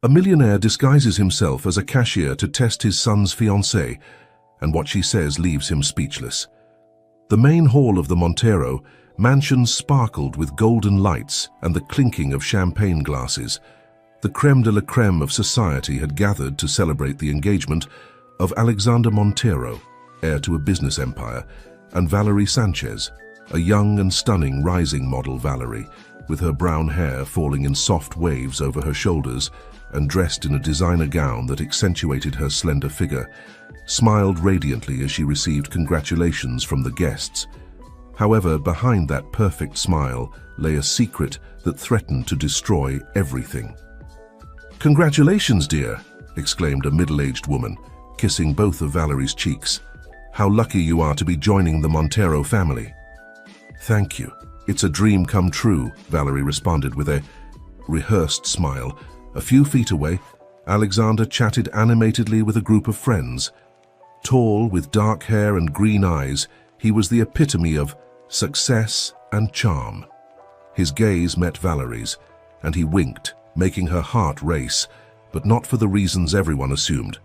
A millionaire disguises himself as a cashier to test his son's fiancée, and what she says leaves him speechless. The main hall of the Montero mansion sparkled with golden lights and the clinking of champagne glasses. The crème de la crème of society had gathered to celebrate the engagement of Alexander Montero, heir to a business empire, and Valerie Sanchez, a young and stunning rising model. Valerie, with her brown hair falling in soft waves over her shoulders and dressed in a designer gown that accentuated her slender figure, smiled radiantly as she received congratulations from the guests. However, behind that perfect smile lay a secret that threatened to destroy everything. "Congratulations, dear," exclaimed a middle-aged woman, kissing both of Valerie's cheeks. "How lucky you are to be joining the Montero family." "Thank you. It's a dream come true," Valerie responded with a rehearsed smile. A few feet away, Alexander chatted animatedly with a group of friends. Tall, with dark hair and green eyes, he was the epitome of success and charm. His gaze met Valerie's, and he winked, making her heart race, but not for the reasons everyone assumed.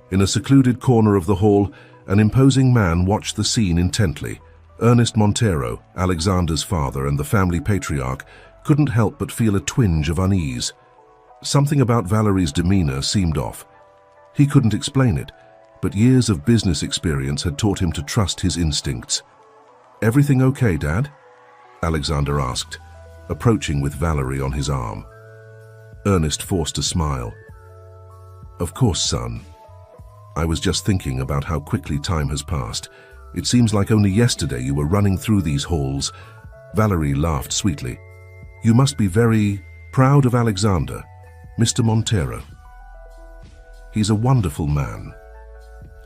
In a secluded corner of the hall, an imposing man watched the scene intently. Ernest Montero, Alexander's father and the family patriarch, couldn't help but feel a twinge of unease. Something about Valerie's demeanor seemed off. He couldn't explain it, but years of business experience had taught him to trust his instincts. "Everything okay, Dad?" Alexander asked, approaching with Valerie on his arm. Ernest forced a smile. "Of course, son. I was just thinking about how quickly time has passed. It seems like only yesterday you were running through these halls." Valerie laughed sweetly. "You must be very proud of Alexander, Mr. Montero. He's a wonderful man."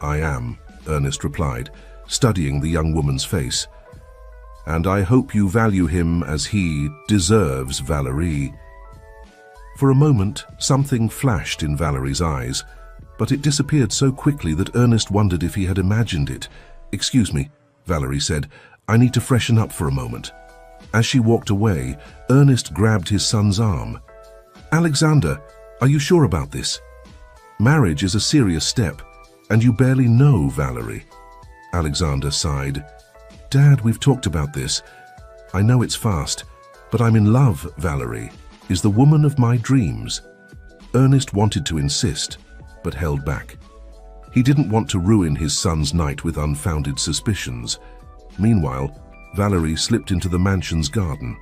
"I am," Ernest replied, studying the young woman's face. "And I hope you value him as he deserves, Valerie." For a moment, something flashed in Valerie's eyes, but it disappeared so quickly that Ernest wondered if he had imagined it. "Excuse me," Valerie said. "I need to freshen up for a moment." As she walked away, Ernest grabbed his son's arm. "Alexander, are you sure about this? Marriage is a serious step, and you barely know Valerie." Alexander sighed. "Dad, we've talked about this. I know it's fast, but I'm in love. Valerie is the woman of my dreams." Ernest wanted to insist, but held back. He didn't want to ruin his son's night with unfounded suspicions. Meanwhile, Valerie slipped into the mansion's garden.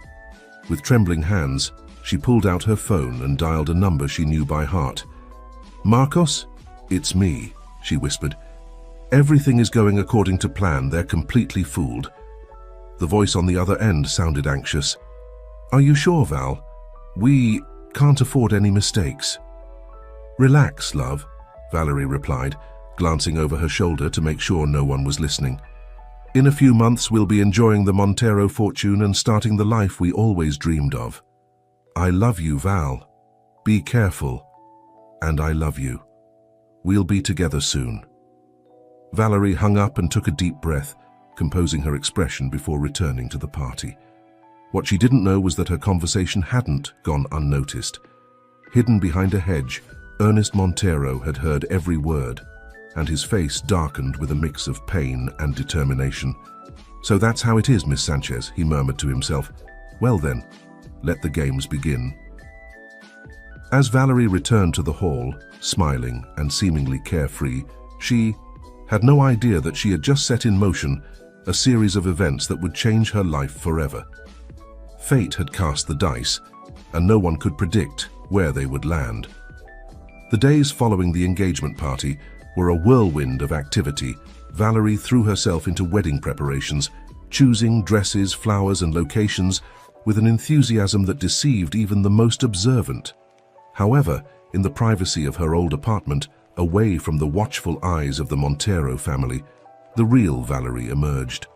With trembling hands, she pulled out her phone and dialed a number she knew by heart. "Marcos? It's me," she whispered. "Everything is going according to plan. They're completely fooled." The voice on the other end sounded anxious. "Are you sure, Val? We can't afford any mistakes." "Relax, love," Valerie replied, glancing over her shoulder to make sure no one was listening. "In a few months we'll be enjoying the Montero fortune and starting the life we always dreamed of. I love you, Val. Be careful. And I love you. We'll be together soon." Valerie hung up and took a deep breath, composing her expression before returning to the party. What she didn't know was that her conversation hadn't gone unnoticed. Hidden behind a hedge, Ernest Montero had heard every word, and his face darkened with a mix of pain and determination. "So that's how it is, Miss Sanchez," he murmured to himself. "Well then, let the games begin." As Valerie returned to the hall, smiling and seemingly carefree, she had no idea that she had just set in motion a series of events that would change her life forever. Fate had cast the dice, and no one could predict where they would land. The days following the engagement party were a whirlwind of activity. Valerie threw herself into wedding preparations, choosing dresses, flowers, and locations with an enthusiasm that deceived even the most observant. However, in the privacy of her old apartment, away from the watchful eyes of the Montero family, the real Valerie emerged.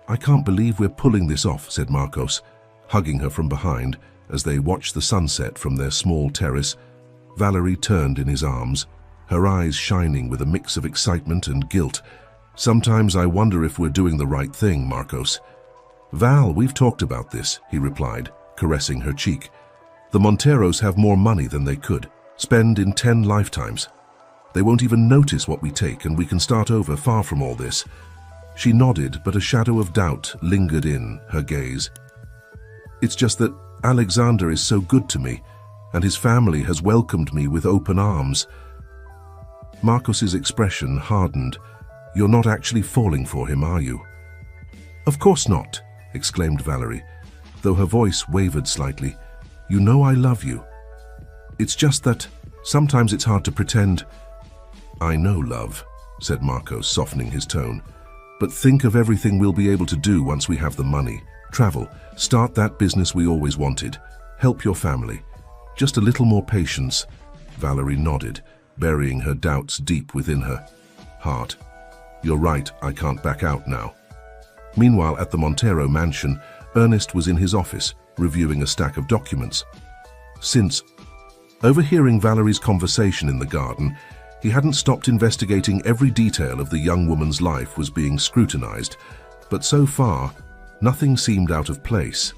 "I can't believe we're pulling this off," said Marcos, hugging her from behind as they watched the sunset from their small terrace. Valerie turned in his arms, her eyes shining with a mix of excitement and guilt. "Sometimes I wonder if we're doing the right thing, Marcos." "Val, we've talked about this," he replied, caressing her cheek. "The Monteros have more money than they could. Spend in 10 lifetimes. They won't even notice what we take, and we can start over far from all this. She nodded, but a shadow of doubt lingered in her gaze. It's just that Alexander is so good to me, and his family has welcomed me with open arms. Marcos's expression hardened. You're not actually falling for him, are you? Of course not, exclaimed Valerie, though her voice wavered slightly. You know I love you. It's just that sometimes it's hard to pretend. I know, love, said Marcos, softening his tone. But think of everything we'll be able to do once we have the money. Travel, start that business we always wanted, help your family. Just a little more patience. Valerie nodded, burying her doubts deep within her heart. You're right, I can't back out now. Meanwhile, at the Montero mansion, Ernest was in his office, reviewing a stack of documents. Since overhearing Valerie's conversation in the garden, he hadn't stopped investigating every detail of the young woman's life was being scrutinized, but so far, nothing seemed out of place.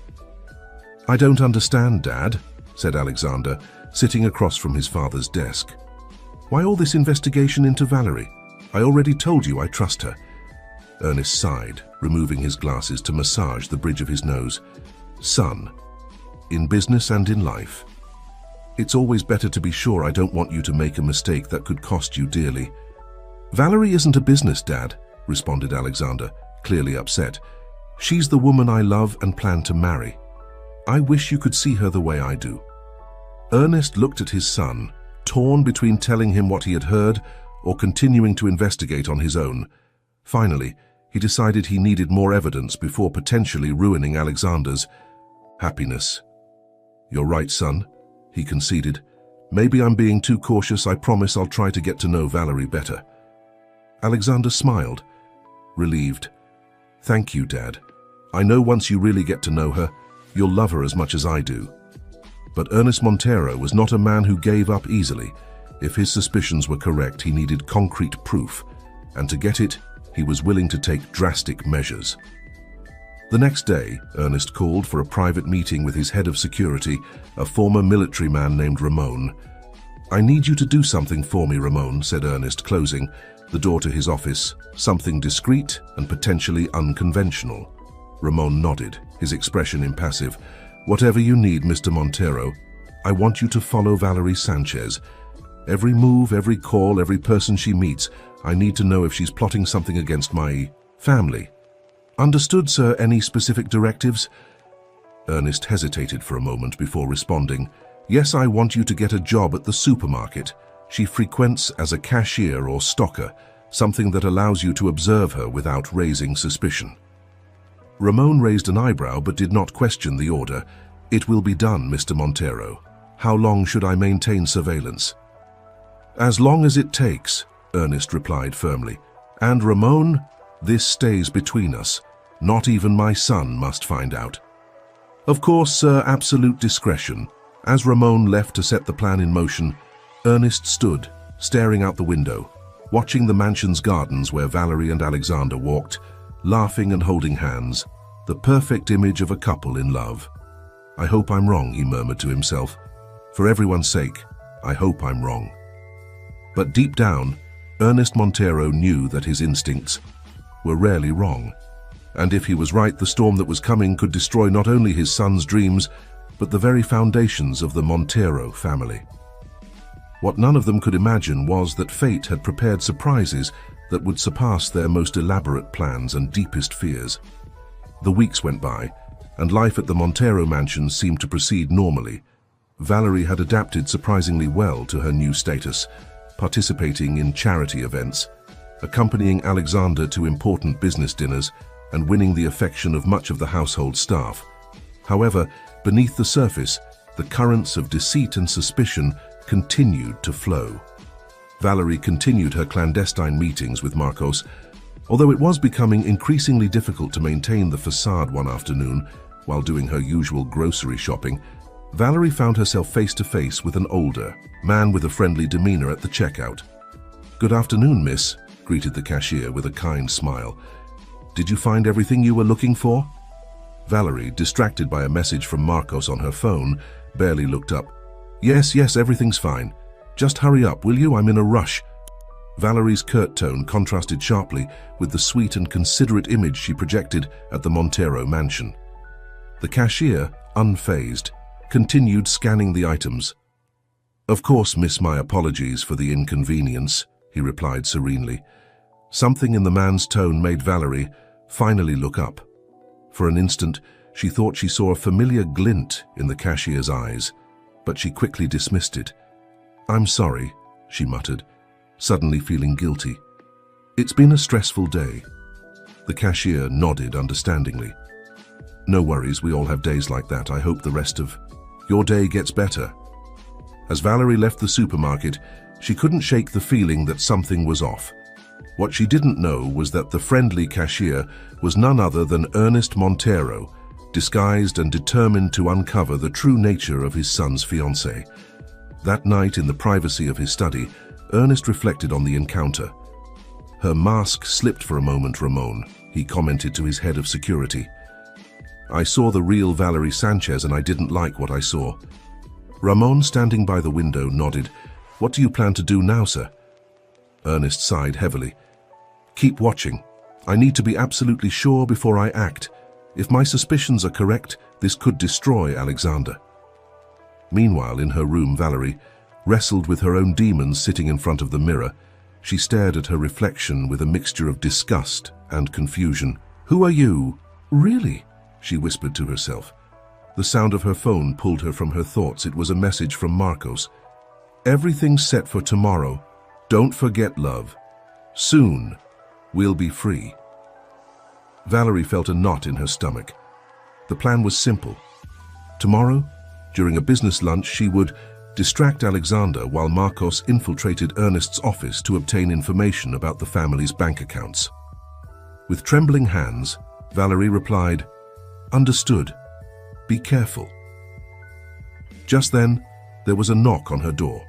I don't understand, Dad, said Alexander, sitting across from his father's desk. Why all this investigation into Valerie? I already told you I trust her. Ernest sighed, removing his glasses to massage the bridge of his nose. Son, in business and in life, it's always better to be sure. I don't want you to make a mistake that could cost you dearly. Valerie isn't a business, Dad, responded Alexander, clearly upset. She's the woman I love and plan to marry. I wish you could see her the way I do. Ernest looked at his son, torn between telling him what he had heard or continuing to investigate on his own. Finally, he decided he needed more evidence before potentially ruining Alexander's happiness. You're right, son, he conceded. Maybe I'm being too cautious. I promise I'll try to get to know Valerie better. Alexander smiled, relieved. Thank you, Dad. I know once you really get to know her, you'll love her as much as I do. But Ernest Montero was not a man who gave up easily. If his suspicions were correct, he needed concrete proof, and to get it, he was willing to take drastic measures. The next day, Ernest called for a private meeting with his head of security, a former military man named Ramon. I need you to do something for me, Ramon, said Ernest, closing the door to his office. Something discreet and potentially unconventional. Ramon nodded, his expression impassive. Whatever you need, Mr. Montero. I want you to follow Valerie Sanchez. Every move, every call, every person she meets, I need to know if she's plotting something against my family. Understood, sir. Any specific directives? Ernest hesitated for a moment before responding. Yes, I want you to get a job at the supermarket. She frequents as a cashier or stocker, something that allows you to observe her without raising suspicion. Ramon raised an eyebrow but did not question the order. It will be done, Mr. Montero. How long should I maintain surveillance? As long as it takes, Ernest replied firmly. And Ramon, this stays between us. Not even my son must find out. Of course, sir, absolute discretion. As Ramon left to set the plan in motion, Ernest stood, staring out the window, watching the mansion's gardens where Valerie and Alexander walked, laughing and holding hands, the perfect image of a couple in love. I hope I'm wrong, he murmured to himself. For everyone's sake, I hope I'm wrong. But deep down, Ernest Montero knew that his instincts were rarely wrong. And if he was right, the storm that was coming could destroy not only his son's dreams, but the very foundations of the Montero family. What none of them could imagine was that fate had prepared surprises that would surpass their most elaborate plans and deepest fears. The weeks went by, and life at the Montero mansion seemed to proceed normally. Valerie had adapted surprisingly well to her new status, participating in charity events, accompanying Alexander to important business dinners, and winning the affection of much of the household staff. However, beneath the surface, the currents of deceit and suspicion continued to flow. Valerie continued her clandestine meetings with Marcos, although it was becoming increasingly difficult to maintain the facade one afternoon while doing her usual grocery shopping. Valerie found herself face to face with an older man with a friendly demeanor at the checkout. Good afternoon, miss, greeted the cashier with a kind smile. Did you find everything you were looking for? Valerie, distracted by a message from Marcos on her phone, barely looked up. Yes, everything's fine. Just hurry up, will you? I'm in a rush." Valerie's curt tone contrasted sharply with the sweet and considerate image she projected at the Montero mansion. The cashier, unfazed, continued scanning the items. "Of course, miss, my apologies for the inconvenience," he replied serenely. Something in the man's tone made Valerie finally look up. For an instant, she thought she saw a familiar glint in the cashier's eyes, but she quickly dismissed it. "I'm sorry," she muttered, suddenly feeling guilty. "It's been a stressful day." The cashier nodded understandingly. "No worries, we all have days like that. I hope the rest of your day gets better." As Valerie left the supermarket, she couldn't shake the feeling that something was off. What she didn't know was that the friendly cashier was none other than Ernest Montero, disguised and determined to uncover the true nature of his son's fiancée. That night, in the privacy of his study, Ernest reflected on the encounter. "Her mask slipped for a moment, Ramon," he commented to his head of security. "I saw the real Valerie Sanchez and I didn't like what I saw." Ramon, standing by the window, nodded. "What do you plan to do now, sir?" Ernest sighed heavily. "Keep watching. I need to be absolutely sure before I act. If my suspicions are correct, this could destroy Alexander." Meanwhile, in her room, Valerie wrestled with her own demons sitting in front of the mirror. She stared at her reflection with a mixture of disgust and confusion. "Who are you? Really?" she whispered to herself. The sound of her phone pulled her from her thoughts. It was a message from Marcos. "Everything's set for tomorrow. Don't forget, love. Soon, we'll be free." Valerie felt a knot in her stomach. The plan was simple. Tomorrow, during a business lunch, she would distract Alexander while Marcos infiltrated Ernest's office to obtain information about the family's bank accounts. With trembling hands, Valerie replied, "Understood. Be careful." Just then, there was a knock on her door.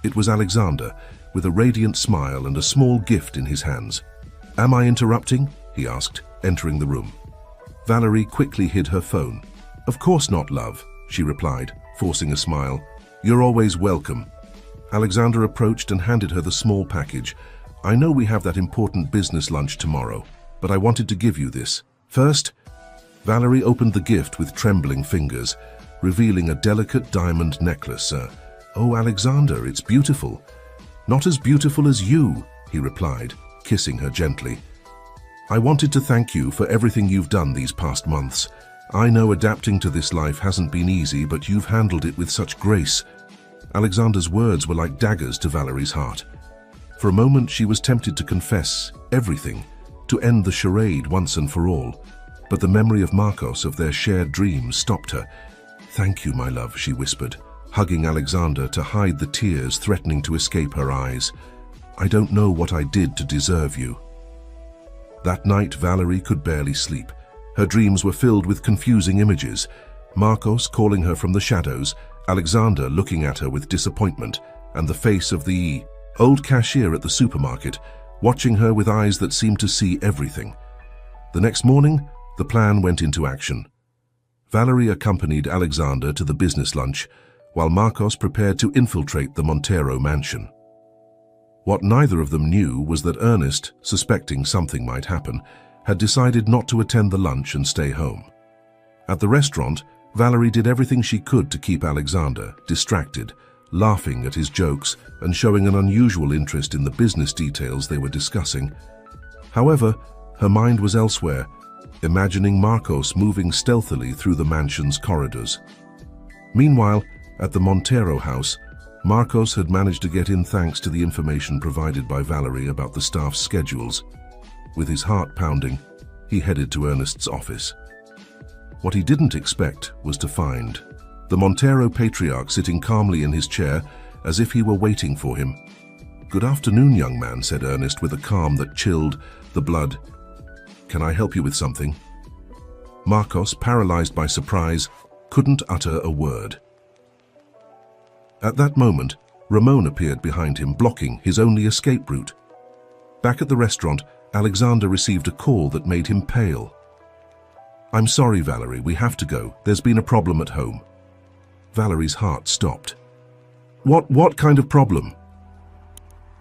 It was Alexander, with a radiant smile and a small gift in his hands. "Am I interrupting?" he asked, entering the room. Valerie quickly hid her phone. "Of course not, love," she replied, forcing a smile. "You're always welcome." Alexander approached and handed her the small package. "I know we have that important business lunch tomorrow, but I wanted to give you this. First." Valerie opened the gift with trembling fingers, revealing a delicate diamond necklace. "Oh, Alexander, it's beautiful." "Not as beautiful as you," he replied, kissing her gently. "I wanted to thank you for everything you've done these past months. I know adapting to this life hasn't been easy, but you've handled it with such grace." Alexander's words were like daggers to Valerie's heart. For a moment, she was tempted to confess everything, to end the charade once and for all. But the memory of Marcos, of their shared dreams, stopped her. "Thank you, my love," she whispered, hugging Alexander to hide the tears threatening to escape her eyes. "I don't know what I did to deserve you." That night, Valerie could barely sleep. Her dreams were filled with confusing images. Marcos calling her from the shadows, Alexander looking at her with disappointment, and the face of the old cashier at the supermarket, watching her with eyes that seemed to see everything. The next morning, the plan went into action. Valerie accompanied Alexander to the business lunch, while Marcos prepared to infiltrate the Montero mansion. What neither of them knew was that Ernest, suspecting something might happen, had decided not to attend the lunch and stay home. At the restaurant, Valerie did everything she could to keep Alexander distracted, laughing at his jokes and showing an unusual interest in the business details they were discussing. However, her mind was elsewhere, imagining Marcos moving stealthily through the mansion's corridors. Meanwhile, at the Montero house, Marcos had managed to get in thanks to the information provided by Valerie about the staff's schedules. With his heart pounding, he headed to Ernest's office. What he didn't expect was to find the Montero patriarch sitting calmly in his chair as if he were waiting for him. "Good afternoon, young man," said Ernest with a calm that chilled the blood. "Can I help you with something?" Marcos, paralyzed by surprise, couldn't utter a word. At that moment, Ramon appeared behind him, blocking his only escape route. Back at the restaurant, Alexander received a call that made him pale. "I'm sorry, Valerie, we have to go. There's been a problem at home." Valerie's heart stopped. What kind of problem?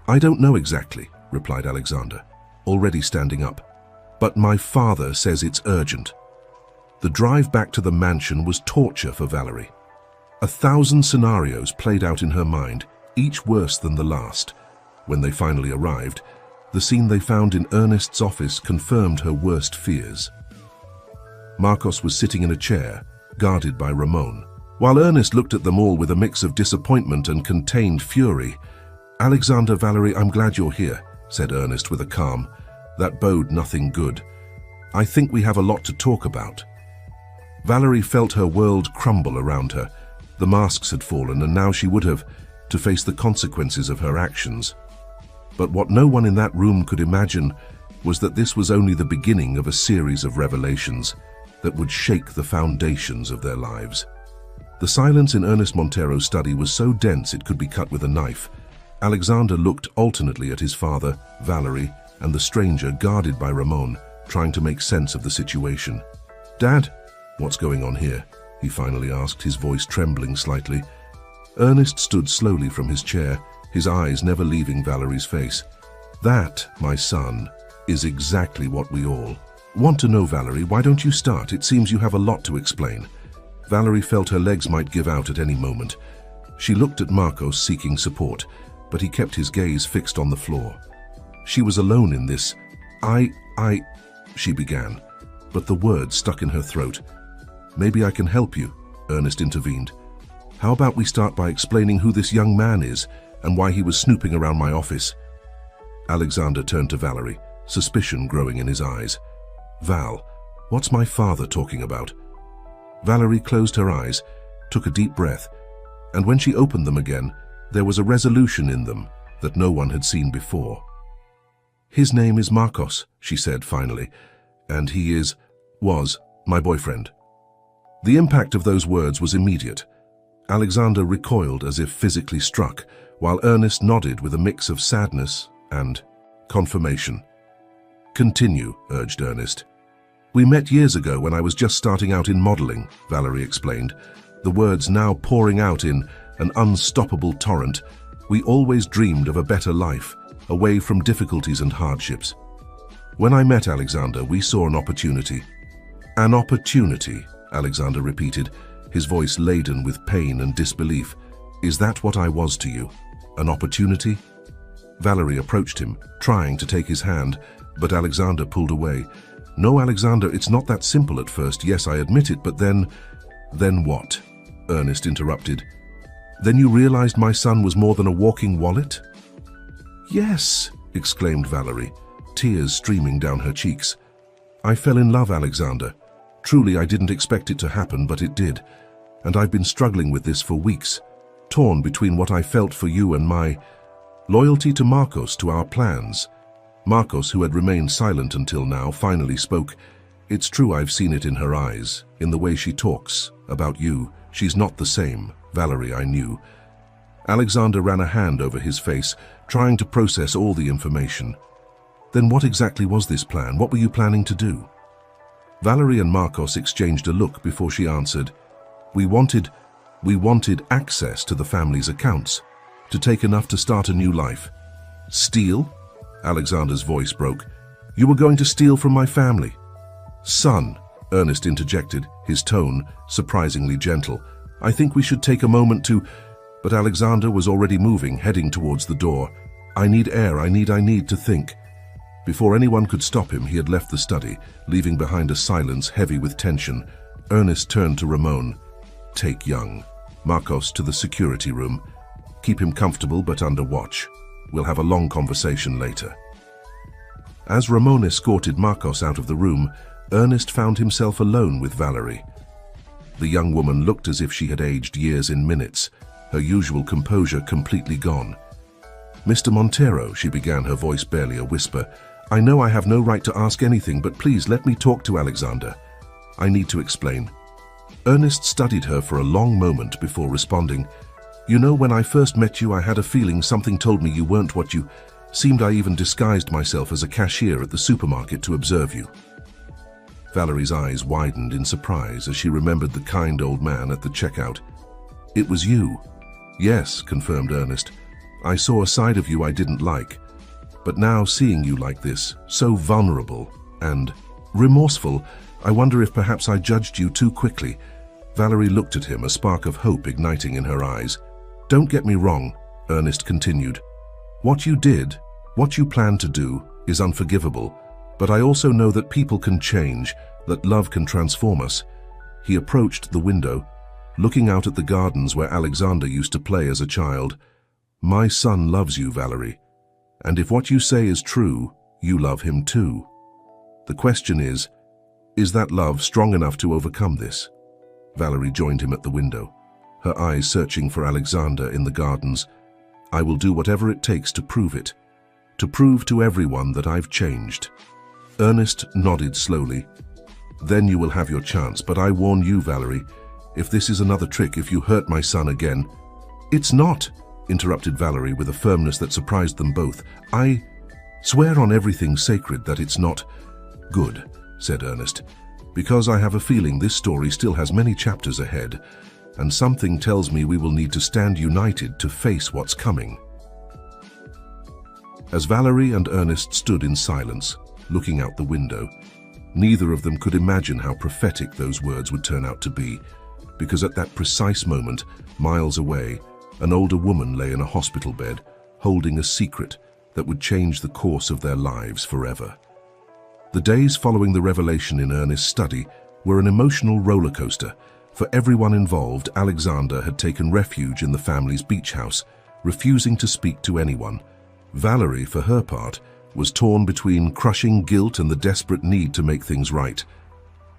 I don't know exactly, replied Alexander, already standing up. But my father says it's urgent. The drive back to the mansion was torture for Valerie. 1,000 scenarios played out in her mind, each worse than the last. When they finally arrived, the scene they found in Ernest's office confirmed her worst fears. Marcos was sitting in a chair, guarded by Ramon. While Ernest looked at them all with a mix of disappointment and contained fury. "Alexander, Valerie, I'm glad you're here," said Ernest with a calm that bode nothing good. "I think we have a lot to talk about." Valerie felt her world crumble around her. The masks had fallen, and now she would have to face the consequences of her actions. But what no one in that room could imagine was that this was only the beginning of a series of revelations that would shake the foundations of their lives. The silence in Ernest Montero's study was so dense it could be cut with a knife. Alexander looked alternately at his father, Valerie, and the stranger guarded by Ramon, trying to make sense of the situation. "Dad, what's going on here?" he finally asked, his voice trembling slightly. Ernest stood slowly from his chair, his eyes never leaving Valerie's face. "That, my son, is exactly what we all want to know, Valerie. Why don't you start? It seems you have a lot to explain." Valerie felt her legs might give out at any moment. She looked at Marcos, seeking support, but he kept his gaze fixed on the floor. She was alone in this. She began, but the words stuck in her throat. "Maybe I can help you," Ernest intervened. "How about we start by explaining who this young man is and why he was snooping around my office?" Alexander turned to Valerie, suspicion growing in his eyes. "Val, what's my father talking about?" Valerie closed her eyes, took a deep breath, and when she opened them again, there was a resolution in them that no one had seen before. "His name is Marcos," she said finally, "and he was my boyfriend." The impact of those words was immediate. Alexander recoiled as if physically struck, while Ernest nodded with a mix of sadness and confirmation. "Continue," urged Ernest. "We met years ago when I was just starting out in modeling," Valerie explained, the words now pouring out in an unstoppable torrent. "We always dreamed of a better life, away from difficulties and hardships. When I met Alexander, we saw an opportunity." "An opportunity," Alexander repeated, his voice laden with pain and disbelief. "Is that what I was to you? An opportunity?" Valerie approached him, trying to take his hand, but Alexander pulled away. "No, Alexander, it's not that simple at first. Yes, I admit it, but then..." "Then what?" Ernest interrupted. "Then you realized my son was more than a walking wallet?" "Yes," exclaimed Valerie, tears streaming down her cheeks. "I fell in love, Alexander. Truly, I didn't expect it to happen, but it did. And I've been struggling with this for weeks, torn between what I felt for you and my loyalty to Marcos, to our plans." Marcos, who had remained silent until now, finally spoke. "It's true, I've seen it in her eyes, in the way she talks about you. She's not the same Valerie I knew." Alexander ran a hand over his face, trying to process all the information. "Then what exactly was this plan? What were you planning to do?" Valerie and Marcos exchanged a look before she answered. We wanted access to the family's accounts, to take enough to start a new life." "Steal?" Alexander's voice broke. "You were going to steal from my family?" "Son," Ernest interjected, his tone surprisingly gentle, "I think we should take a moment to..." But Alexander was already moving, heading towards the door. "I need air, I need to think." Before anyone could stop him, he had left the study, leaving behind a silence heavy with tension. Ernest turned to Ramon. "Take young Marcos to the security room. Keep him comfortable but under watch. We'll have a long conversation later." As Ramon escorted Marcos out of the room, Ernest found himself alone with Valerie. The young woman looked as if she had aged years in minutes, her usual composure completely gone. "Mr. Montero," she began, her voice barely a whisper, "I know I have no right to ask anything, but please let me talk to Alexander. I need to explain." Ernest studied her for a long moment before responding. "You know, when I first met you, I had a feeling something told me you weren't what you seemed. I even disguised myself as a cashier at the supermarket to observe you." Valerie's eyes widened in surprise as she remembered the kind old man at the checkout. "It was you." Yes, confirmed Ernest. I saw a side of you I didn't like. But now seeing you like this, so vulnerable and remorseful, I wonder if perhaps I judged you too quickly. Valerie looked at him, a spark of hope igniting in her eyes. Don't get me wrong, Ernest continued. What you did, what you plan to do, is unforgivable. But I also know that people can change, that love can transform us. He approached the window, looking out at the gardens where Alexander used to play as a child. My son loves you, Valerie. And if what you say is true, you love him too. The question is that love strong enough to overcome this? Valerie joined him at the window, her eyes searching for Alexander in the gardens. I will do whatever it takes to prove it, to prove to everyone that I've changed. Ernest nodded slowly. Then you will have your chance, but I warn you, Valerie, if this is another trick, if you hurt my son again— It's not, interrupted Valerie with a firmness that surprised them both. I swear on everything sacred that it's not. Good, said Ernest, because I have a feeling this story still has many chapters ahead, and something tells me we will need to stand united to face what's coming. As Valerie and Ernest stood in silence, looking out the window, neither of them could imagine how prophetic those words would turn out to be, because at that precise moment, miles away, an older woman lay in a hospital bed, holding a secret that would change the course of their lives forever. The days following the revelation in Ernest's study were an emotional roller coaster. For everyone involved, Alexander had taken refuge in the family's beach house, refusing to speak to anyone. Valerie, for her part, was torn between crushing guilt and the desperate need to make things right.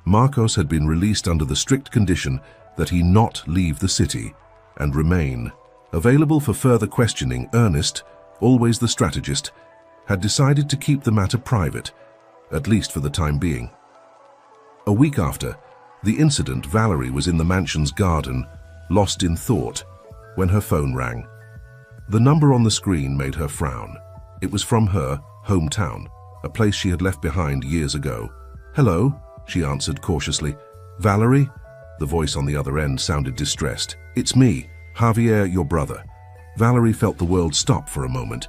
Marcos had been released under the strict condition that he not leave the city and remain. Available for further questioning, Ernest, always the strategist, had decided to keep the matter private, at least for the time being. A week after the incident, Valerie was in the mansion's garden, lost in thought, when her phone rang. The number on the screen made her frown. It was from her hometown, a place she had left behind years ago. Hello, she answered cautiously. Valerie? The voice on the other end sounded distressed. It's me, Javier, your brother. Valerie felt the world stop for a moment.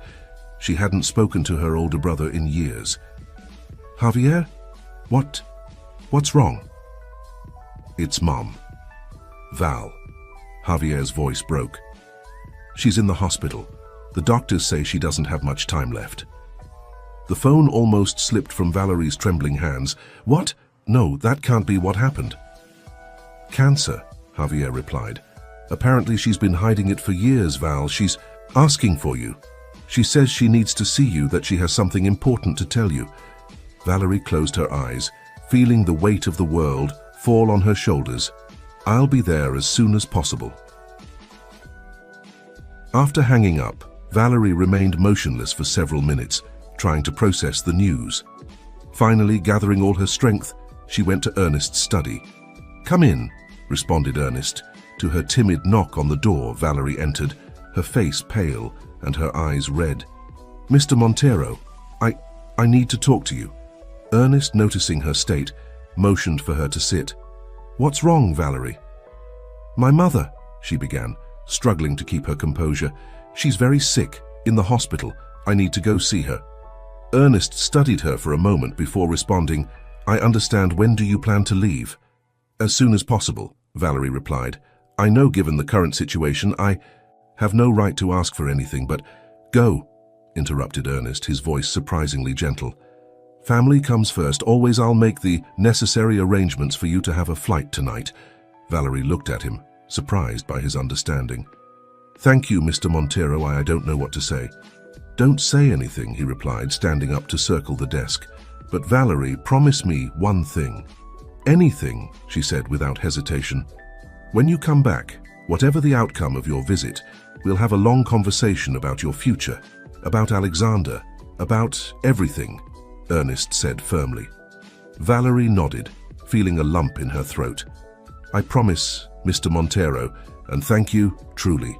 She hadn't spoken to her older brother in years. Javier? What's wrong? It's Mom. Val. Javier's voice broke. She's in the hospital. The doctors say she doesn't have much time left. The phone almost slipped from Valerie's trembling hands. What? No, that can't be what happened. Cancer, Javier replied. Apparently she's been hiding it for years, Val. She's asking for you. She says she needs to see you, that she has something important to tell you. Valerie closed her eyes, feeling the weight of the world fall on her shoulders. I'll be there as soon as possible. After hanging up, Valerie remained motionless for several minutes, trying to process the news. Finally, gathering all her strength, she went to Ernest's study. Come in, responded Ernest. To her timid knock on the door, Valerie entered, her face pale and her eyes red. Mr. Montero, I need to talk to you. Ernest, noticing her state, motioned for her to sit. What's wrong, Valerie? My mother, she began, struggling to keep her composure. She's very sick, in the hospital. I need to go see her. Ernest studied her for a moment before responding, I understand. When do you plan to leave? As soon as possible, Valerie replied. I know given the current situation, I have no right to ask for anything, but go, interrupted Ernest, his voice surprisingly gentle. Family comes first. Always. I'll make the necessary arrangements for you to have a flight tonight. Valerie looked at him, surprised by his understanding. Thank you, Mr. Montero. I don't know what to say. Don't say anything, he replied, standing up to circle the desk. But Valerie, promise me one thing. Anything, she said without hesitation. When you come back, whatever the outcome of your visit, we'll have a long conversation about your future, about Alexander, about everything, Ernest said firmly. Valerie nodded, feeling a lump in her throat. I promise, Mr. Montero, and thank you, truly.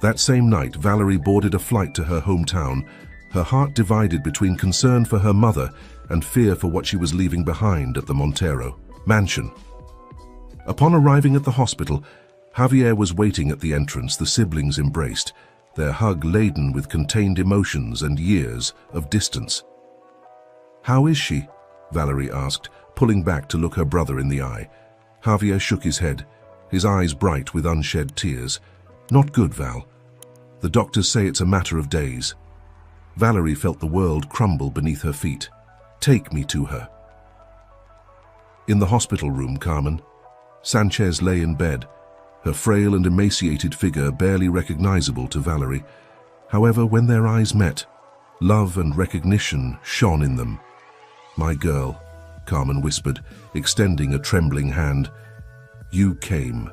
That same night, Valerie boarded a flight to her hometown, her heart divided between concern for her mother and fear for what she was leaving behind at the Montero mansion. Upon arriving at the hospital, Javier was waiting at the entrance. The siblings embraced, their hug laden with contained emotions and years of distance. "How is she?" Valerie asked, pulling back to look her brother in the eye. Javier shook his head, his eyes bright with unshed tears. "Not good, Val. The doctors say it's a matter of days." Valerie felt the world crumble beneath her feet. "Take me to her." In the hospital room, Carmen, Sanchez lay in bed, her frail and emaciated figure barely recognizable to Valerie. However, when their eyes met, love and recognition shone in them. "My girl," Carmen whispered, extending a trembling hand. "You came."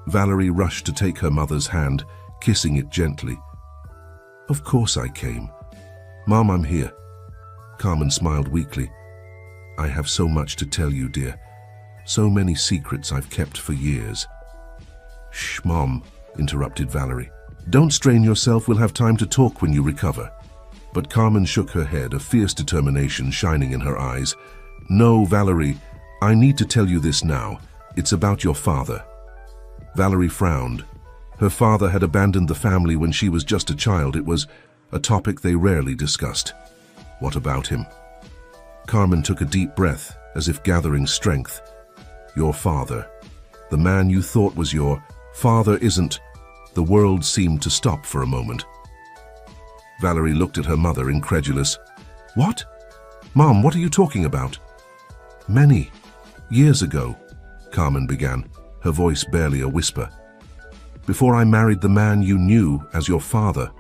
Valerie rushed to take her mother's hand, kissing it gently. "Of course I came. Mom, I'm here." Carmen smiled weakly. "I have so much to tell you, dear. So many secrets I've kept for years." "Shh, Mom," interrupted Valerie. "Don't strain yourself. We'll have time to talk when you recover." But Carmen shook her head, a fierce determination shining in her eyes. "No, Valerie, I need to tell you this now. It's about your father." Valerie frowned. Her father had abandoned the family when she was just a child. It was a topic they rarely discussed. "What about him?" Carmen took a deep breath, as if gathering strength. "Your father. The man you thought was your father isn't." The world seemed to stop for a moment. Valerie looked at her mother, incredulous. "What? Mom, what are you talking about?" "Many years ago," Carmen began, her voice barely a whisper. "Before I married the man you knew as your father,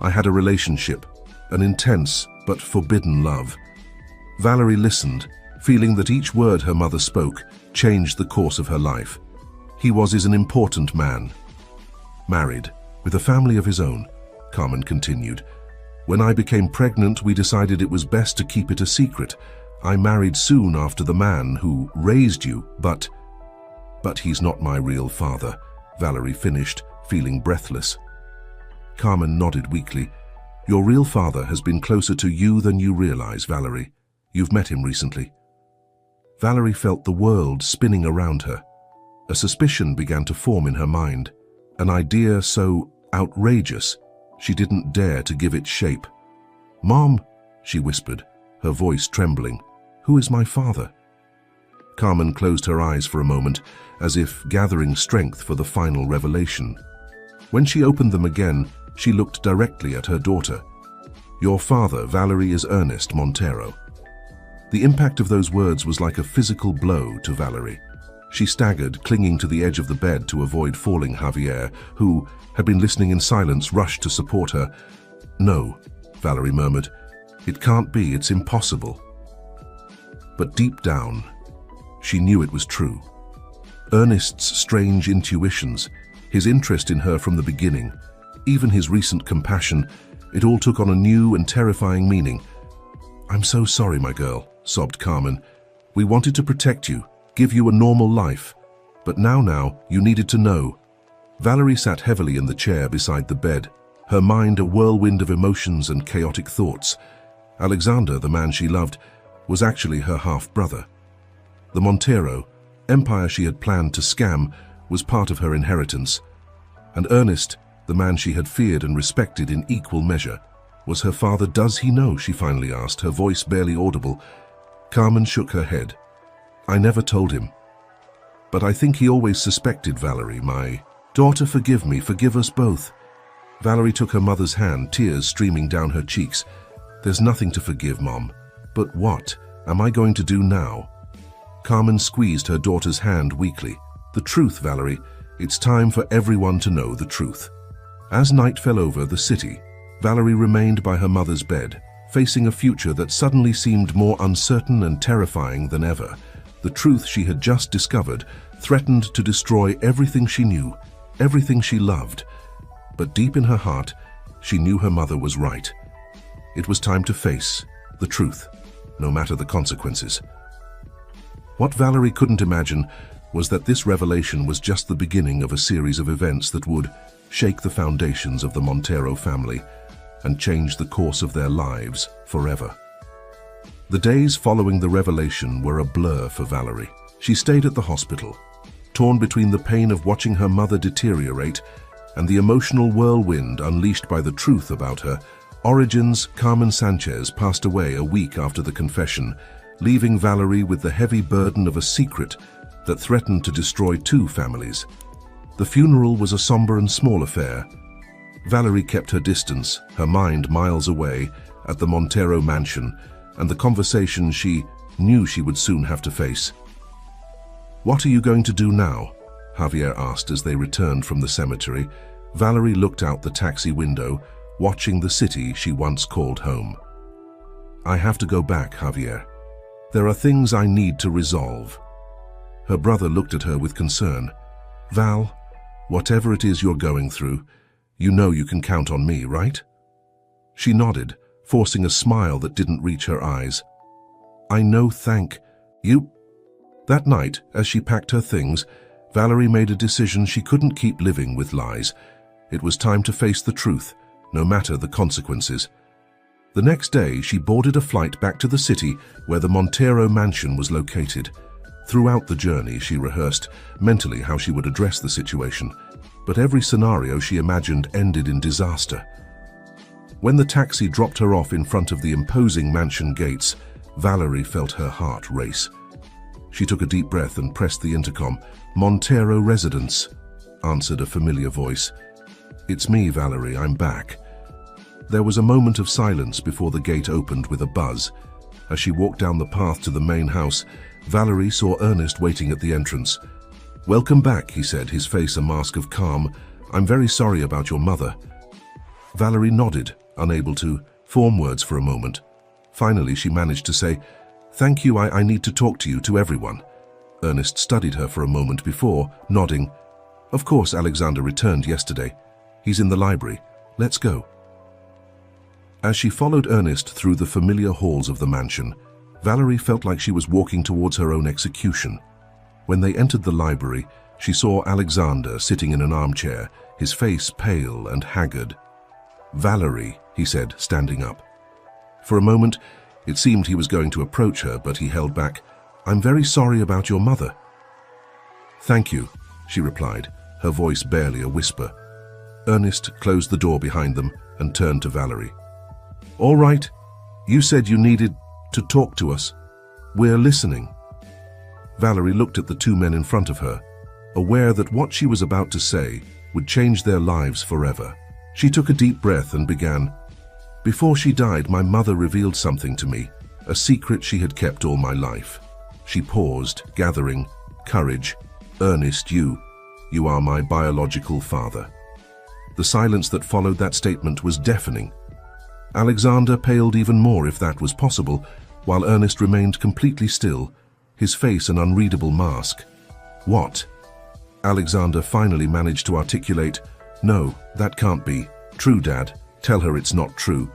I had a relationship, an intense but forbidden love." Valerie listened, feeling that each word her mother spoke changed the course of her life. "He is an important man. Married, with a family of his own," Carmen continued. "When I became pregnant, we decided it was best to keep it a secret. I married soon after the man who raised you, but he's not my real father," Valerie finished, feeling breathless. Carmen nodded weakly. "Your real father has been closer to you than you realize, Valerie. You've met him recently." Valerie felt the world spinning around her. A suspicion began to form in her mind, an idea so outrageous she didn't dare to give it shape. "Mom," she whispered, her voice trembling, "who is my father?" Carmen closed her eyes for a moment, as if gathering strength for the final revelation. When she opened them again, she looked directly at her daughter. "Your father, Valerie, is Ernest Montero." The impact of those words was like a physical blow to Valerie. She staggered, clinging to the edge of the bed to avoid falling. Javier, who had been listening in silence, rushed to support her. "No," Valerie murmured. "It can't be. It's impossible." But deep down, she knew it was true. Ernest's strange intuitions, his interest in her from the beginning, even his recent compassion, it all took on a new and terrifying meaning. "I'm so sorry, my girl," sobbed Carmen. "We wanted to protect you, give you a normal life. But now, you needed to know." Valerie sat heavily in the chair beside the bed, her mind a whirlwind of emotions and chaotic thoughts. Alexander, the man she loved, was actually her half-brother. The Montero, empire she had planned to scam, was part of her inheritance. And Ernest, the man she had feared and respected in equal measure, was her father. "Does he know?" she finally asked, her voice barely audible. Carmen shook her head. "I never told him. But I think he always suspected, Valerie, my daughter. Forgive me, forgive us both." Valerie took her mother's hand, tears streaming down her cheeks. "There's nothing to forgive, Mom. But what am I going to do now?" Carmen squeezed her daughter's hand weakly. "The truth, Valerie. It's time for everyone to know the truth." As night fell over the city, Valerie remained by her mother's bed, facing a future that suddenly seemed more uncertain and terrifying than ever. The truth she had just discovered threatened to destroy everything she knew, everything she loved. But deep in her heart, she knew her mother was right. It was time to face the truth, no matter the consequences. What Valerie couldn't imagine was that this revelation was just the beginning of a series of events that would shake the foundations of the Montero family and change the course of their lives forever. The days following the revelation were a blur for Valerie. She stayed at the hospital, torn between the pain of watching her mother deteriorate and the emotional whirlwind unleashed by the truth about her. Origin's Carmen Sanchez passed away a week after the confession, leaving Valerie with the heavy burden of a secret that threatened to destroy two families. The funeral was a somber and small affair. Valerie kept her distance, her mind miles away, at the Montero mansion, and the conversation she knew she would soon have to face. "What are you going to do now?" Javier asked as they returned from the cemetery. Valerie looked out the taxi window, watching the city she once called home. "I have to go back, Javier. There are things I need to resolve." Her brother looked at her with concern. "Val, whatever it is you're going through, you know you can count on me, right?" She nodded, forcing a smile that didn't reach her eyes. "I know, thank you." That night, as she packed her things, Valerie made a decision she couldn't keep living with lies. It was time to face the truth, no matter the consequences. The next day, she boarded a flight back to the city where the Montero mansion was located. Throughout the journey, she rehearsed mentally how she would address the situation, but every scenario she imagined ended in disaster. When the taxi dropped her off in front of the imposing mansion gates, Valerie felt her heart race. She took a deep breath and pressed the intercom. "Montero residence," answered a familiar voice. "It's me, Valerie, I'm back." There was a moment of silence before the gate opened with a buzz. As she walked down the path to the main house, Valerie saw Ernest waiting at the entrance. "Welcome back," he said, his face a mask of calm. "I'm very sorry about your mother." Valerie nodded, unable to form words for a moment. Finally, she managed to say, "Thank you, I need to talk to you, to everyone." Ernest studied her for a moment before, nodding. "Of course, Alexander returned yesterday. He's in the library. Let's go." As she followed Ernest through the familiar halls of the mansion, Valerie felt like she was walking towards her own execution. When they entered the library, she saw Alexander sitting in an armchair, his face pale and haggard. "Valerie," he said, standing up. For a moment, it seemed he was going to approach her, but he held back. "I'm very sorry about your mother." "Thank you," she replied, her voice barely a whisper. Ernest closed the door behind them and turned to Valerie. "All right, you said you needed to talk to us. We're listening." Valerie looked at the two men in front of her, aware that what she was about to say would change their lives forever. She took a deep breath and began. "Before she died, my mother revealed something to me, a secret she had kept all my life." She paused, gathering courage. "Ernest, you are my biological father." The silence that followed that statement was deafening. Alexander paled even more, if that was possible, while Ernest remained completely still, his face an unreadable mask. "What?" Alexander finally managed to articulate. "No, that can't be. True, Dad. Tell her it's not true."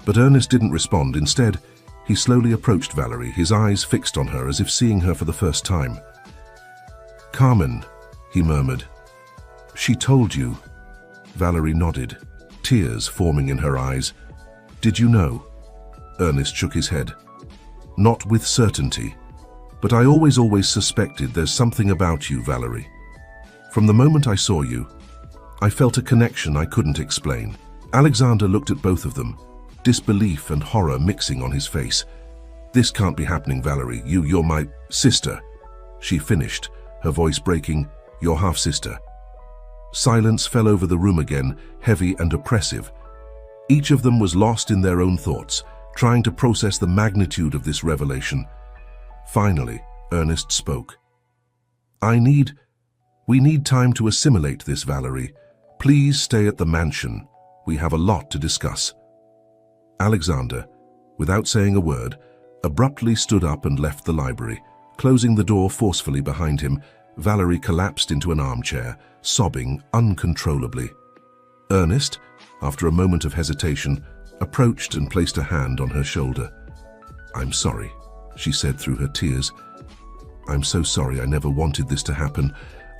But Ernest didn't respond. Instead, he slowly approached Valerie, his eyes fixed on her as if seeing her for the first time. "Carmen," he murmured. "She told you." Valerie nodded, tears forming in her eyes. "Did you know?" Ernest shook his head. "Not with certainty. But I always suspected there's something about you, Valerie. From the moment I saw you, I felt a connection I couldn't explain." Alexander looked at both of them, disbelief and horror mixing on his face. "This can't be happening, Valerie. You're my sister," she finished, her voice breaking. "Your half-sister." Silence fell over the room again, heavy and oppressive. Each of them was lost in their own thoughts, trying to process the magnitude of this revelation. Finally, Ernest spoke. We need time to assimilate this, Valerie. Please stay at the mansion. We have a lot to discuss." Alexander, without saying a word, abruptly stood up and left the library. Closing the door forcefully behind him, Valerie collapsed into an armchair, sobbing uncontrollably. Ernest, after a moment of hesitation, approached and placed a hand on her shoulder. "I'm sorry," she said through her tears. "I'm so sorry. I never wanted this to happen.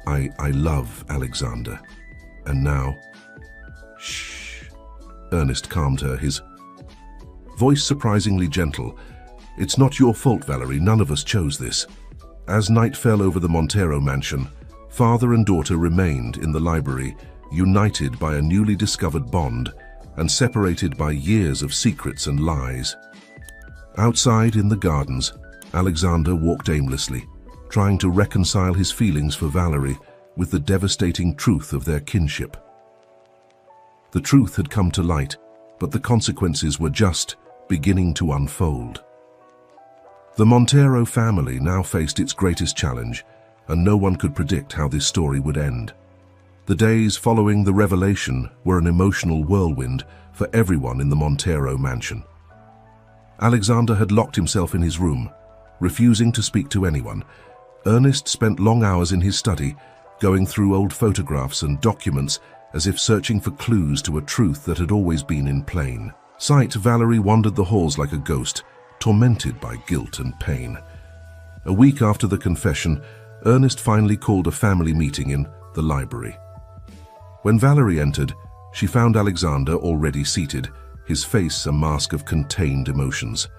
I love Alexander. And now—" "Shh." Ernest calmed her, his voice surprisingly gentle. "It's not your fault, Valerie. None of us chose this." As night fell over the Montero mansion, Father and daughter remained in the library, united by a newly discovered bond and separated by years of secrets and lies. Outside in the gardens, Alexander walked aimlessly, trying to reconcile his feelings for Valerie with the devastating truth of their kinship. The truth had come to light, but the consequences were just beginning to unfold. The Montero family now faced its greatest challenge, and no one could predict how this story would end. The days following the revelation were an emotional whirlwind for everyone in the Montero mansion. Alexander had locked himself in his room, refusing to speak to anyone. Ernest spent long hours in his study, going through old photographs and documents as if searching for clues to a truth that had always been in plain sight. Valerie wandered the halls like a ghost, tormented by guilt and pain. A week after the confession, Ernest finally called a family meeting in the library. When Valerie entered, she found Alexander already seated, his face a mask of contained emotions.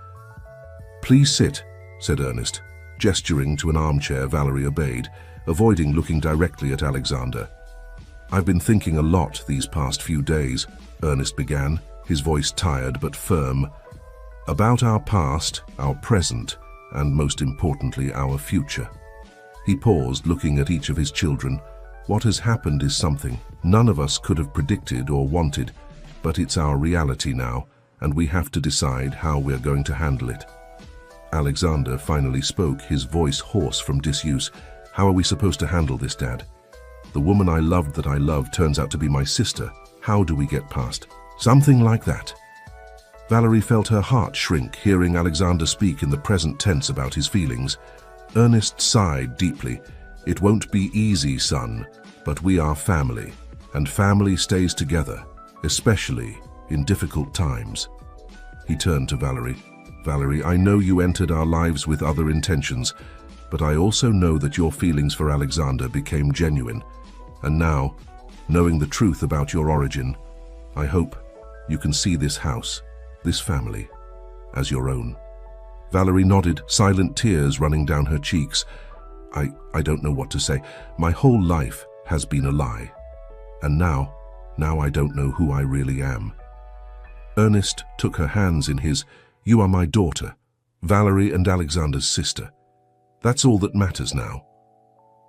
"Please sit," said Ernest, gesturing to an armchair. Valerie obeyed, avoiding looking directly at Alexander. "I've been thinking a lot these past few days," Ernest began, his voice tired but firm, "about our past, our present, and most importantly, our future." He paused, looking at each of his children. "What has happened is something none of us could have predicted or wanted, but it's our reality now, and we have to decide how we're going to handle it." Alexander finally spoke, his voice hoarse from disuse. "How are we supposed to handle this, Dad? The woman I loved that I love turns out to be my sister. How do we get past something like that?" Valerie felt her heart shrink, hearing Alexander speak in the present tense about his feelings. Ernest sighed deeply. "It won't be easy, son, but we are family, and family stays together, especially in difficult times." He turned to Valerie. "Valerie, I know you entered our lives with other intentions, but I also know that your feelings for Alexander became genuine. And now, knowing the truth about your origin, I hope you can see this house, this family, as your own." Valerie nodded, silent tears running down her cheeks. I don't know what to say. My whole life has been a lie. And now I don't know who I really am." Ernest took her hands in his. "You are my daughter, Valerie and Alexander's sister. That's all that matters now."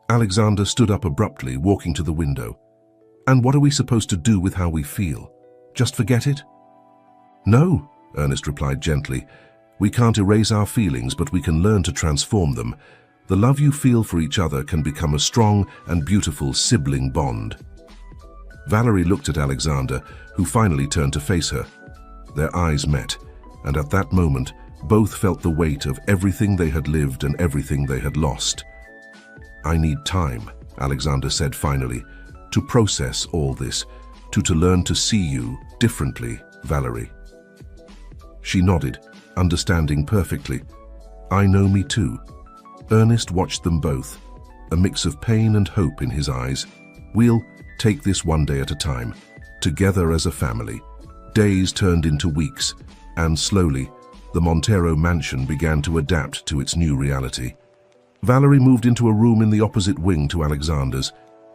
Alexander stood up abruptly, walking to the window. "And what are we supposed to do with how we feel? Just forget it?" "No," Ernest replied gently. "We can't erase our feelings, but we can learn to transform them. The love you feel for each other can become a strong and beautiful sibling bond." Valerie looked at Alexander, who finally turned to face her. Their eyes met, and at that moment, both felt the weight of everything they had lived and everything they had lost. "I need time," Alexander said finally, "to process all this, to learn to see you differently, Valerie." She nodded, understanding perfectly. "I know, me too." Ernest watched them both, a mix of pain and hope in his eyes. "We'll take this one day at a time, together as a family." Days turned into weeks, and slowly, the Montero mansion began to adapt to its new reality. Valerie moved into a room in the opposite wing to Alexander's,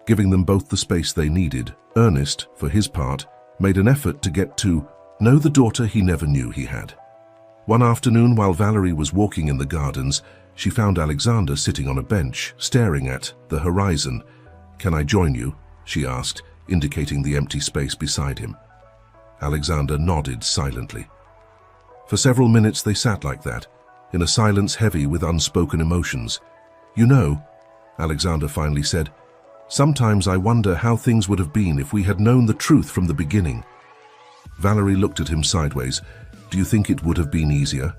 giving them both the space they needed. Ernest, for his part, made an effort to get to know the daughter he never knew he had. One afternoon, while Valerie was walking in the gardens, she found Alexander sitting on a bench, staring at the horizon. "Can I join you?" she asked, indicating the empty space beside him. Alexander nodded silently. For several minutes they sat like that, in a silence heavy with unspoken emotions. "You know," Alexander finally said, "sometimes I wonder how things would have been if we had known the truth from the beginning." Valerie looked at him sideways. "Do you think it would have been easier?"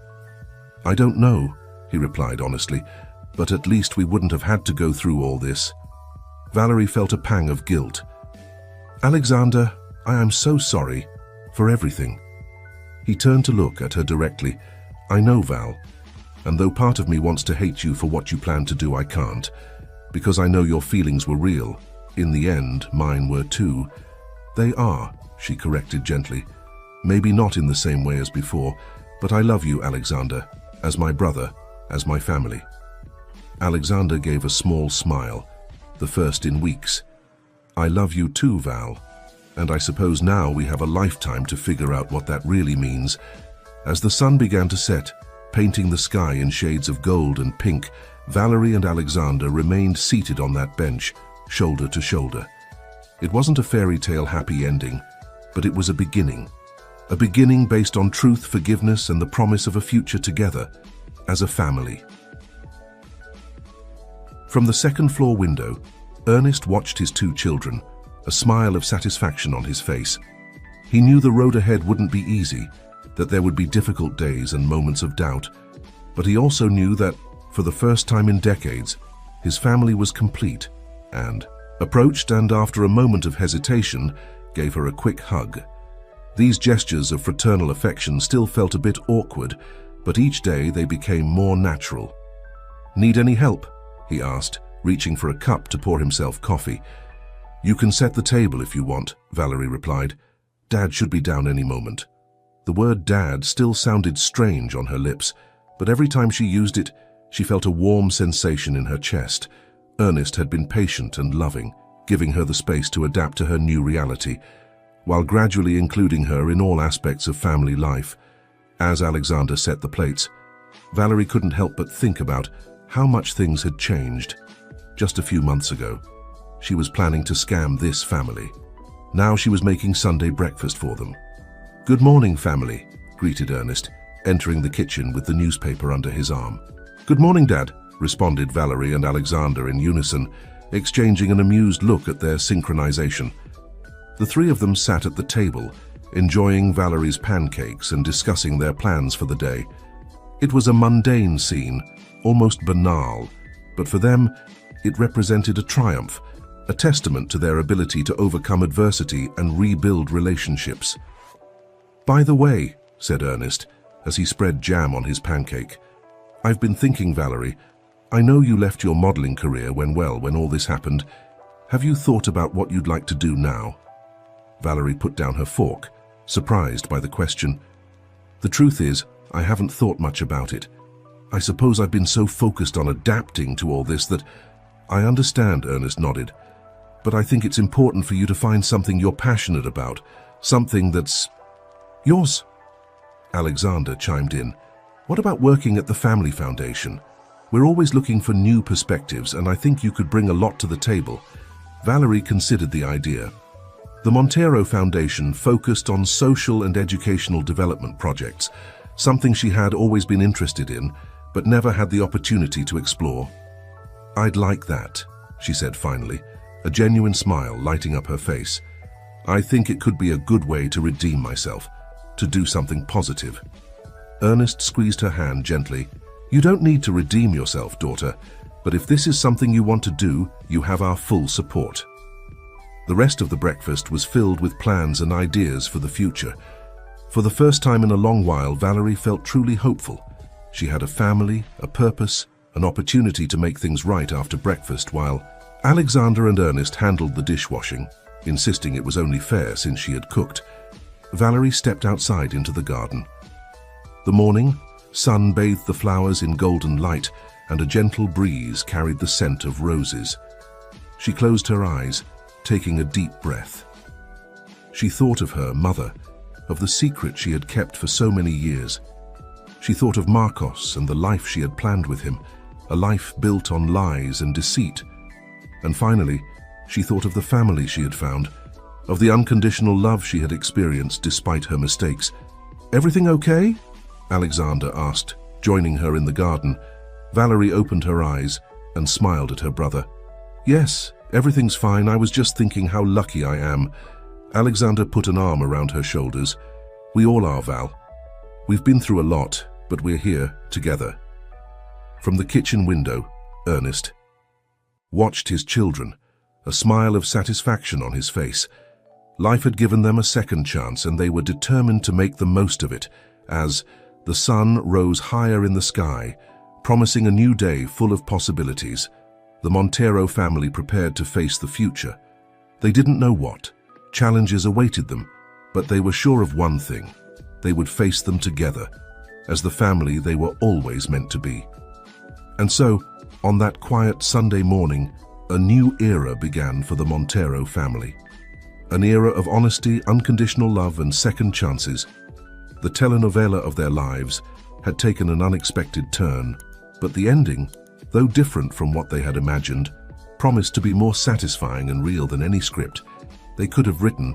"I don't know," he replied honestly, "but at least we wouldn't have had to go through all this." Valerie felt a pang of guilt. "Alexander, I am so sorry for everything." He turned to look at her directly. "I know, Val, and though part of me wants to hate you for what you planned to do, I can't, because I know your feelings were real. In the end, mine were too." "They are," she corrected gently. "Maybe not in the same way as before, but I love you, Alexander, as my brother, as my family." Alexander gave a small smile. the first in weeks. "I love you too, Val. And I suppose now we have a lifetime to figure out what that really means." As the sun began to set, painting the sky in shades of gold and pink, Valerie and Alexander remained seated on that bench, shoulder to shoulder. It wasn't a fairy tale happy ending, but it was a beginning. A beginning based on truth, forgiveness, and the promise of a future together, as a family. From the second-floor window, Ernest watched his two children, a smile of satisfaction on his face. He knew the road ahead wouldn't be easy, that there would be difficult days and moments of doubt, but he also knew that, for the first time in decades, his family was complete, and approached and, after a moment of hesitation, gave her a quick hug. These gestures of fraternal affection still felt a bit awkward, but each day they became more natural. "Need any help?" he asked, reaching for a cup to pour himself coffee. "You can set the table if you want," Valerie replied. "Dad should be down any moment." The word "dad" still sounded strange on her lips, but every time she used it, she felt a warm sensation in her chest. Ernest had been patient and loving, giving her the space to adapt to her new reality, while gradually including her in all aspects of family life. As Alexander set the plates, Valerie couldn't help but think about how much things had changed. Just a few months ago, she was planning to scam this family. Now she was making Sunday breakfast for them. "Good morning, family," greeted Ernest, entering the kitchen with the newspaper under his arm. "Good morning, Dad," responded Valerie and Alexander in unison, exchanging an amused look at their synchronization. The three of them sat at the table, enjoying Valerie's pancakes and discussing their plans for the day. It was a mundane scene, almost banal, but for them, it represented a triumph, a testament to their ability to overcome adversity and rebuild relationships. "By the way," said Ernest, as he spread jam on his pancake, "I've been thinking, Valerie, I know you left your modeling career when all this happened. Have you thought about what you'd like to do now?" Valerie put down her fork, surprised by the question. "The truth is, I haven't thought much about it. I suppose I've been so focused on adapting to all this that—" "I understand," Ernest nodded, "but I think it's important for you to find something you're passionate about, something that's yours." Alexander chimed in. "What about working at the Family Foundation? We're always looking for new perspectives, and I think you could bring a lot to the table." Valerie considered the idea. The Montero Foundation focused on social and educational development projects, something she had always been interested in, but never had the opportunity to explore. "I'd like that," she said finally, a genuine smile lighting up her face. "I think it could be a good way to redeem myself, to do something positive." Ernest squeezed her hand gently. "You don't need to redeem yourself, daughter, but if this is something you want to do, you have our full support." The rest of the breakfast was filled with plans and ideas for the future. For the first time in a long while, Valerie felt truly hopeful. She had a family, a purpose, an opportunity to make things right after breakfast, while Alexander and Ernest handled the dishwashing, insisting it was only fair since she had cooked. Valerie stepped outside into the garden. The morning sun bathed the flowers in golden light, and a gentle breeze carried the scent of roses. She closed her eyes, taking a deep breath. She thought of her mother, of the secret she had kept for so many years. She thought of Marcos and the life she had planned with him, a life built on lies and deceit. And finally, she thought of the family she had found, of the unconditional love she had experienced despite her mistakes. "Everything okay?" Alexander asked, joining her in the garden. Valerie opened her eyes and smiled at her brother. "Yes, everything's fine. I was just thinking how lucky I am." Alexander put an arm around her shoulders. "We all are, Val. We've been through a lot, but we're here together." From the kitchen window, Ernest watched his children, a smile of satisfaction on his face. Life had given them a second chance, and they were determined to make the most of it, as the sun rose higher in the sky, promising a new day full of possibilities. The Montero family prepared to face the future. They didn't know what challenges awaited them, but they were sure of one thing: they would face them together, as the family they were always meant to be. And so, on that quiet Sunday morning, A new era began for the Montero family. An era of honesty, unconditional love, and second chances. The telenovela of their lives had taken an unexpected turn, but the ending, though different from what they had imagined, promised to be more satisfying and real than any script they could have written.